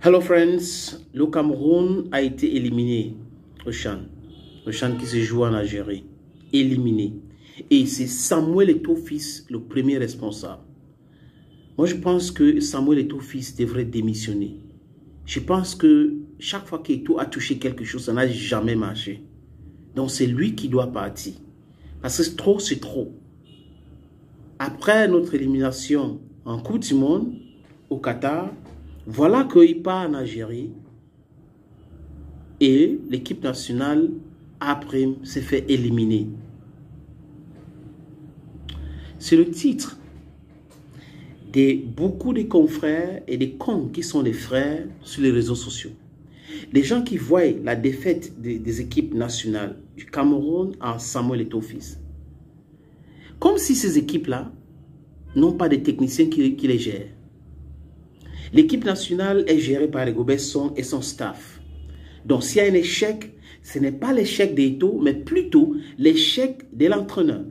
Hello friends, le Cameroun a été éliminé au CHAN. Le CHAN qui se joue en Algérie. Éliminé. Et c'est Samuel Eto'o-Fils le premier responsable. Moi je pense que Samuel Eto'o-Fils devrait démissionner. Je pense que chaque fois qu'Eto'o a touché quelque chose, ça n'a jamais marché. Donc c'est lui qui doit partir. Parce que trop, c'est trop. Après notre élimination en Coupe du Monde au Qatar, voilà qu'il part en Algérie et l'équipe nationale après s'est fait éliminer. C'est le titre de beaucoup de confrères et des cons qui sont des frères sur les réseaux sociaux. Les gens qui voient la défaite des équipes nationales du Cameroun en Samuel Eto'o-Fils. Comme si ces équipes-là n'ont pas de techniciens qui les gèrent. L'équipe nationale est gérée par Rigobert Song et son staff. Donc s'il y a un échec, ce n'est pas l'échec d'Eto'o, mais plutôt l'échec de l'entraîneur.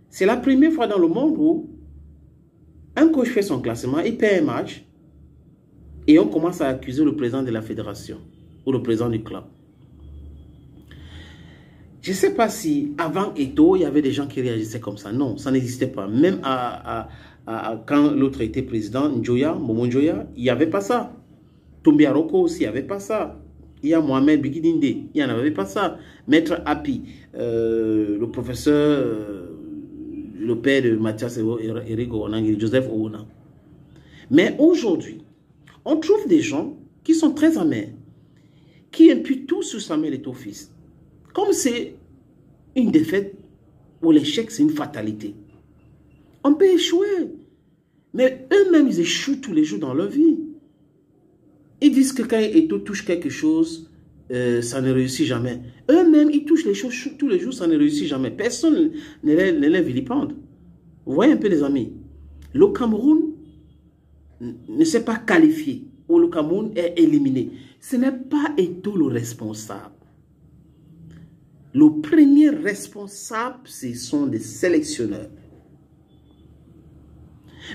C'est la première fois dans le monde où un coach fait son classement, il perd un match et on commence à accuser le président de la fédération ou le président du club. Je ne sais pas si avant Eto'o, il y avait des gens qui réagissaient comme ça. Non, ça n'existait pas. Même quand l'autre était président, Momo Njoya, il n'y avait pas ça. Tombi Aroko aussi, il n'y avait pas ça. Il y a Mohamed Bigidinde, il n'y en avait pas ça. Maître Api, le professeur, le père de Mathias Eric Onang, Joseph Ouna. Mais aujourd'hui, on trouve des gens qui sont très amers, qui imputent tout sur Samuel Eto'o-Fils. Comme c'est une défaite ou l'échec, c'est une fatalité. On peut échouer. Mais eux-mêmes, ils échouent tous les jours dans leur vie. Ils disent que quand Eto'o touche quelque chose, ça ne réussit jamais. Eux-mêmes, ils touchent les choses tous les jours, ça ne réussit jamais. Personne ne les vilipende. Vous voyez un peu les amis. Le Cameroun ne s'est pas qualifié. Ou le Cameroun est éliminé. Ce n'est pas Eto'o le responsable. Le premier responsable, ce sont des sélectionneurs.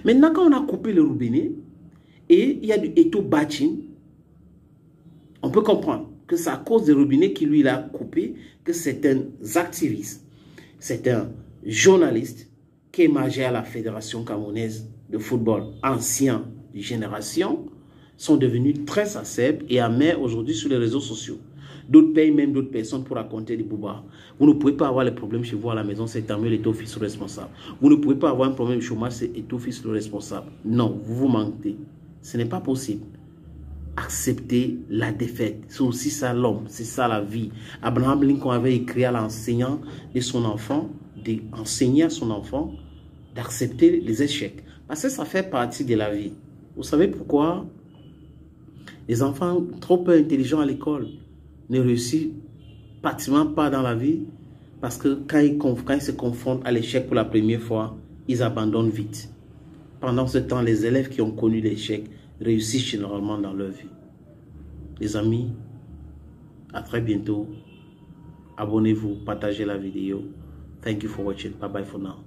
Maintenant, quand on a coupé le robinet et il y a du Eto'o bashing, on peut comprendre que c'est à cause des robinets qu'il lui a coupé que certains activistes, certains journalistes qui émargeaient à la Fédération camerounaise de football, ancienne génération, sont devenus très acerbes et amers aujourd'hui sur les réseaux sociaux. D'autres payent même d'autres personnes pour raconter des boubas. Vous ne pouvez pas avoir les problèmes chez vous à la maison, c'est Samuel Eto'o-Fils le responsable. Vous ne pouvez pas avoir un problème de chômage, c'est Eto'o-Fils le responsable. Non, vous vous mentez. Ce n'est pas possible. Accepter la défaite. C'est aussi ça l'homme, c'est ça la vie. Abraham Lincoln avait écrit à l'enseignant de son enfant, d'enseigner à son enfant d'accepter les échecs. Parce que ça fait partie de la vie. Vous savez pourquoi les enfants trop peu intelligents à l'école ne réussissent pratiquement pas dans la vie? Parce que quand ils se confrontent à l'échec pour la première fois, ils abandonnent vite. Pendant ce temps, les élèves qui ont connu l'échec réussissent généralement dans leur vie. Les amis, à très bientôt. Abonnez-vous, partagez la vidéo. Thank you for watching. Bye bye for now.